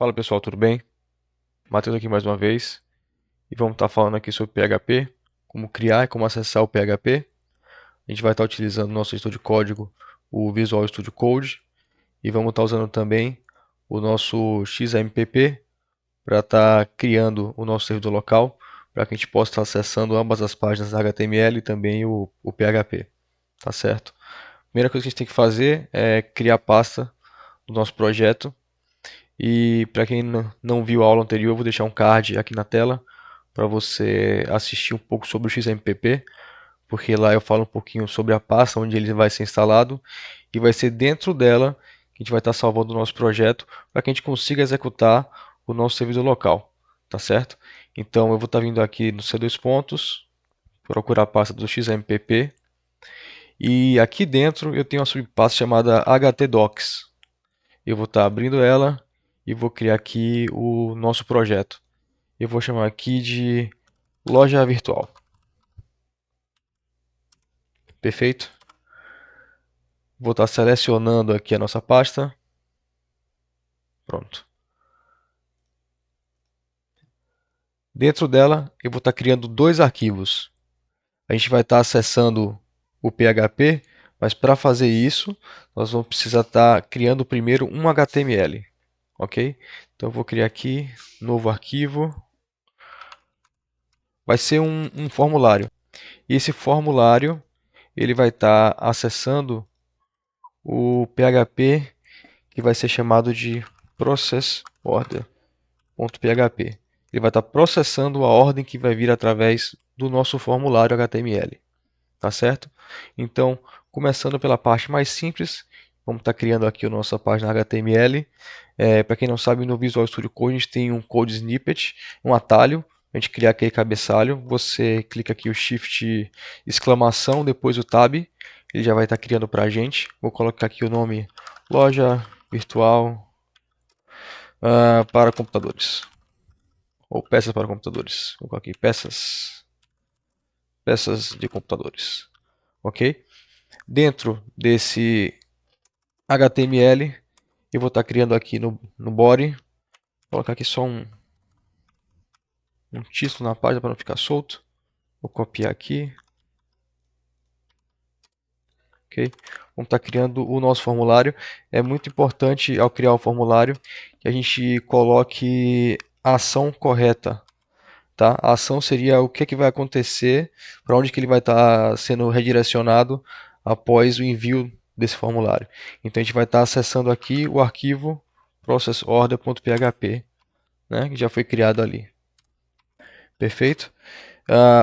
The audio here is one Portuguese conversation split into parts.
Fala pessoal, tudo bem? Matheus aqui mais uma vez e vamos estar falando aqui sobre PHP, como criar e como acessar o PHP. A gente vai estar utilizando no nosso editor de código o Visual Studio Code e vamos estar usando também o nosso XAMPP para estar criando o nosso servidor local para que a gente possa estar acessando ambas as páginas HTML e também o PHP, tá certo? A primeira coisa que a gente tem que fazer é criar a pasta do nosso projeto. E para quem não viu a aula anterior, eu vou deixar um card aqui na tela para você assistir um pouco sobre o XMPP, porque lá eu falo um pouquinho sobre a pasta onde ele vai ser instalado e vai ser dentro dela que a gente vai estar salvando o nosso projeto para que a gente consiga executar o nosso servidor local, tá certo? Então eu vou estar vindo aqui no C2 pontos, procurar a pasta do XMPP e aqui dentro eu tenho uma subpasta chamada htdocs. Eu vou estar abrindo ela e vou criar aqui o nosso projeto. Eu vou chamar aqui de loja virtual. Perfeito? Vou estar selecionando aqui a nossa pasta. Pronto. Dentro dela, eu vou estar criando dois arquivos. A gente vai estar acessando o PHP, mas para fazer isso, nós vamos precisar estar criando primeiro um HTML. Ok? Então eu vou criar aqui, novo arquivo. Vai ser um formulário. E esse formulário ele vai estar acessando o PHP que vai ser chamado de process order.php. Ele vai estar processando a ordem que vai vir através do nosso formulário HTML, tá certo? Então, começando pela parte mais simples, vamos estar criando aqui a nossa página HTML. Para quem não sabe, no Visual Studio Code a gente tem um code snippet, um atalho, a gente criar aquele cabeçalho. Você clica aqui o Shift exclamação, depois o Tab, ele já vai estar criando para a gente. Vou colocar aqui o nome loja virtual para computadores ou peças para computadores. Vou colocar aqui peças de computadores, ok? Dentro desse HTML eu vou estar criando aqui no body, vou colocar aqui só um título na página para não ficar solto. Vou copiar aqui, ok? Vamos estar criando o nosso formulário. É muito importante ao criar o formulário que a gente coloque a ação correta. Tá? A ação seria o que vai acontecer, para onde que ele vai estar sendo redirecionado após o envio desse formulário. Então a gente vai estar acessando aqui o arquivo processorder.php, né, que já foi criado ali. Perfeito?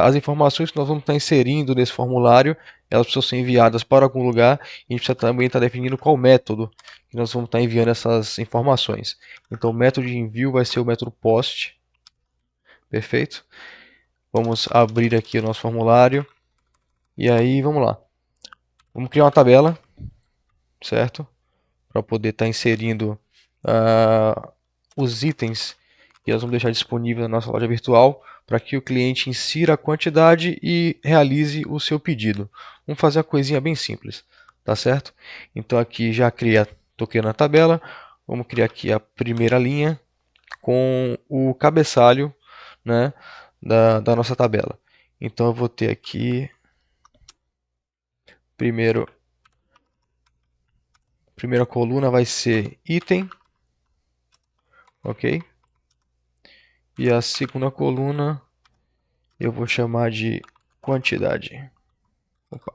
As informações que nós vamos estar inserindo nesse formulário, elas precisam ser enviadas para algum lugar e a gente precisa também estar definindo qual método que nós vamos estar enviando essas informações. Então o método de envio vai ser o método post. Perfeito? Vamos abrir aqui o nosso formulário. E aí, vamos lá. Vamos criar uma tabela, certo? Para poder estar inserindo os itens que nós vamos deixar disponível na nossa loja virtual para que o cliente insira a quantidade e realize o seu pedido. Vamos fazer uma coisinha bem simples, tá certo? Então aqui já estou criando a tabela. Vamos criar aqui a primeira linha com o cabeçalho, né, da nossa tabela. Então eu vou ter aqui primeira coluna vai ser item, ok? E a segunda coluna eu vou chamar de quantidade. Opa.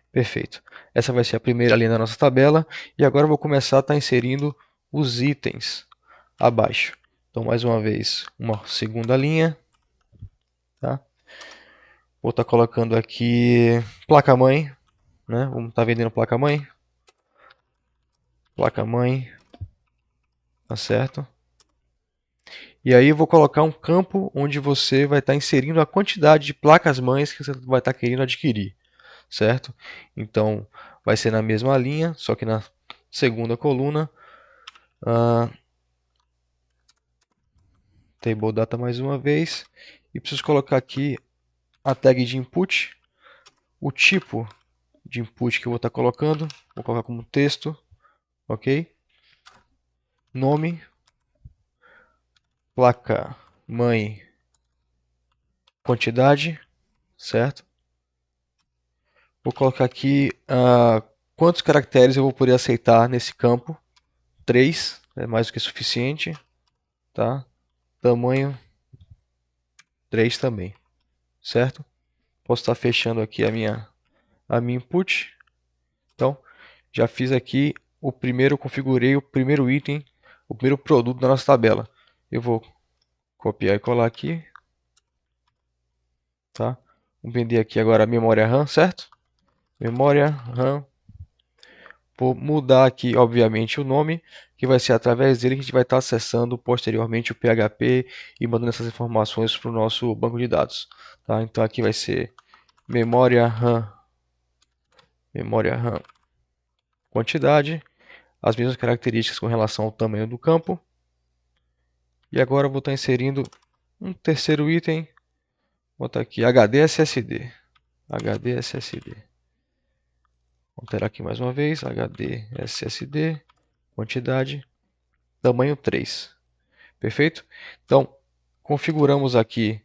Perfeito. Essa vai ser a primeira linha da nossa tabela. E agora eu vou começar a estar inserindo os itens abaixo. Então, mais uma vez, uma segunda linha. Tá? Vou estar colocando aqui placa-mãe. Né? Vamos estar vendendo placa-mãe. Placa-mãe. Tá certo? E aí eu vou colocar um campo onde você vai estar inserindo a quantidade de placas-mães que você vai estar querendo adquirir, certo? Então vai ser na mesma linha, só que na segunda coluna, table data mais uma vez, e preciso colocar aqui a tag de input, o tipo de input que eu vou estar colocando, vou colocar como texto, ok? nome, placa mãe, quantidade, certo? Vou colocar aqui quantos caracteres eu vou poder aceitar nesse campo. 3 é mais do que suficiente, tá? Tamanho 3 também, certo? Posso estar fechando aqui a minha input. Então, já fiz aqui o primeiro, configurei o primeiro item, o primeiro produto da nossa tabela. Eu vou copiar e colar aqui, tá? Vou vender aqui agora a memória RAM, certo? Memória RAM. Vou mudar aqui, obviamente, o nome, que vai ser através dele que a gente vai estar acessando posteriormente o PHP e mandando essas informações para o nosso banco de dados, tá? Então aqui vai ser memória RAM, quantidade, as mesmas características com relação ao tamanho do campo. E agora eu vou estar inserindo um terceiro item, vou botar aqui HD SSD. HD SSD. Vou alterar aqui mais uma vez, HD SSD, quantidade, tamanho 3. Perfeito? Então, configuramos aqui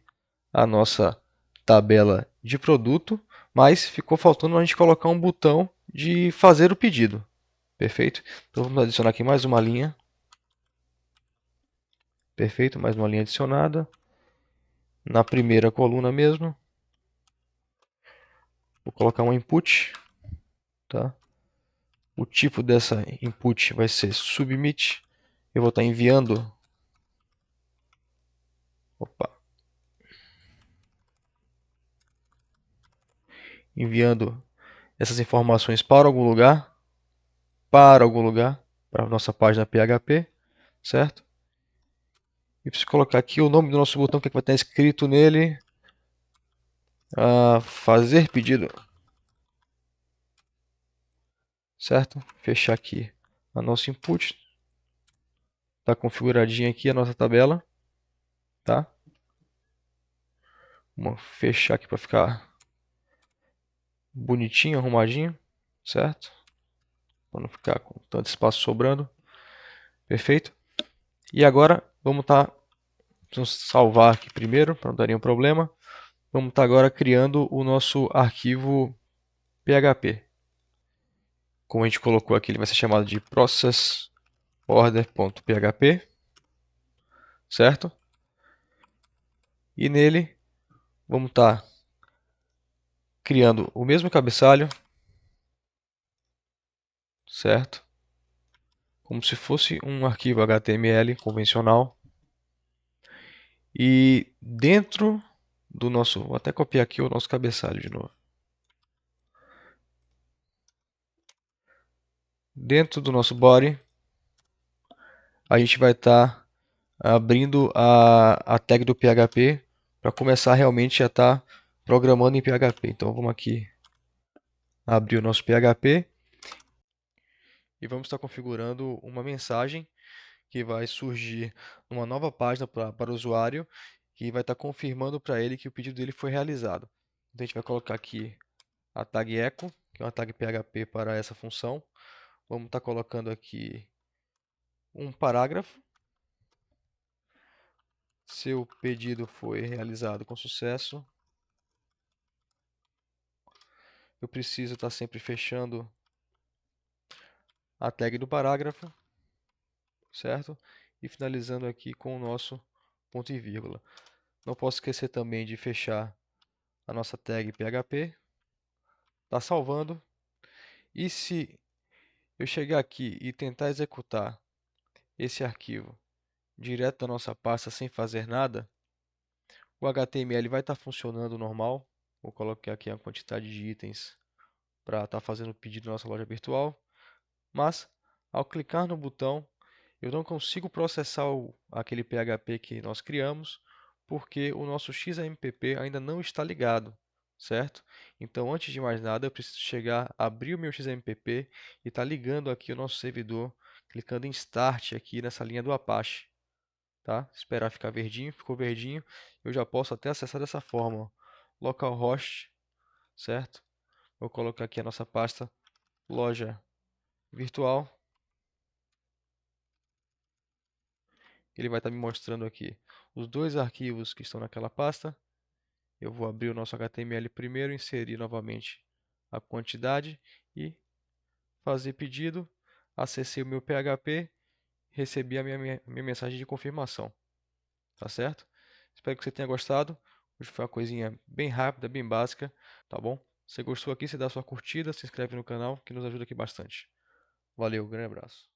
a nossa tabela de produto, mas ficou faltando a gente colocar um botão de fazer o pedido. Perfeito? Então vamos adicionar aqui mais uma linha. Perfeito, mais uma linha adicionada. Na primeira coluna mesmo, vou colocar um input, tá? O tipo dessa input vai ser submit. Eu vou estar enviando essas informações para algum lugar, para a nossa página PHP, certo? E preciso colocar aqui o nome do nosso botão, que vai estar escrito nele, fazer pedido, certo? Fechar aqui a nossa input, está configuradinha aqui a nossa tabela, tá? Vamos fechar aqui para ficar bonitinho, arrumadinho, certo? Para não ficar com tanto espaço sobrando. Perfeito? E agora vamos salvar aqui primeiro, para não dar nenhum problema. Vamos estar agora criando o nosso arquivo PHP. Como a gente colocou aqui, ele vai ser chamado de processorder.php, certo? E nele vamos estar criando o mesmo cabeçalho, certo? Como se fosse um arquivo HTML convencional. E dentro do nosso, vou até copiar aqui o nosso cabeçalho de novo. Dentro do nosso body, a gente vai estar abrindo a tag do PHP para começar realmente a estar programando em PHP. Então vamos aqui abrir o nosso PHP e vamos estar configurando uma mensagem que vai surgir numa nova página para o usuário, que vai estar confirmando para ele que o pedido dele foi realizado. Então a gente vai colocar aqui a tag echo, que é uma tag PHP para essa função. Vamos estar colocando aqui um parágrafo. Seu pedido foi realizado com sucesso. Eu preciso estar sempre fechando a tag do parágrafo, certo? E finalizando aqui com o nosso ponto e vírgula. Não posso esquecer também de fechar a nossa tag PHP. Está salvando. E se eu chegar aqui e tentar executar esse arquivo direto da nossa pasta sem fazer nada, o HTML vai estar funcionando normal. Vou colocar aqui a quantidade de itens para estar fazendo o pedido da nossa loja virtual. Mas, ao clicar no botão, eu não consigo processar aquele PHP que nós criamos, porque o nosso XAMPP ainda não está ligado, certo? Então, antes de mais nada, eu preciso chegar, abrir o meu XAMPP e estar ligando aqui o nosso servidor, clicando em Start aqui nessa linha do Apache, tá? Esperar ficar verdinho, ficou verdinho, eu já posso até acessar dessa forma, ó. Localhost, certo? Vou colocar aqui a nossa pasta loja virtual. ele vai estar me mostrando aqui os dois arquivos que estão naquela pasta. Eu vou abrir o nosso HTML primeiro, inserir novamente a quantidade e fazer pedido. Acessei o meu PHP, recebi a minha mensagem de confirmação. Tá certo? Espero que você tenha gostado. Hoje foi uma coisinha bem rápida, bem básica, tá bom? Se você gostou aqui, você dá sua curtida, se inscreve no canal, que nos ajuda aqui bastante. Valeu, grande abraço.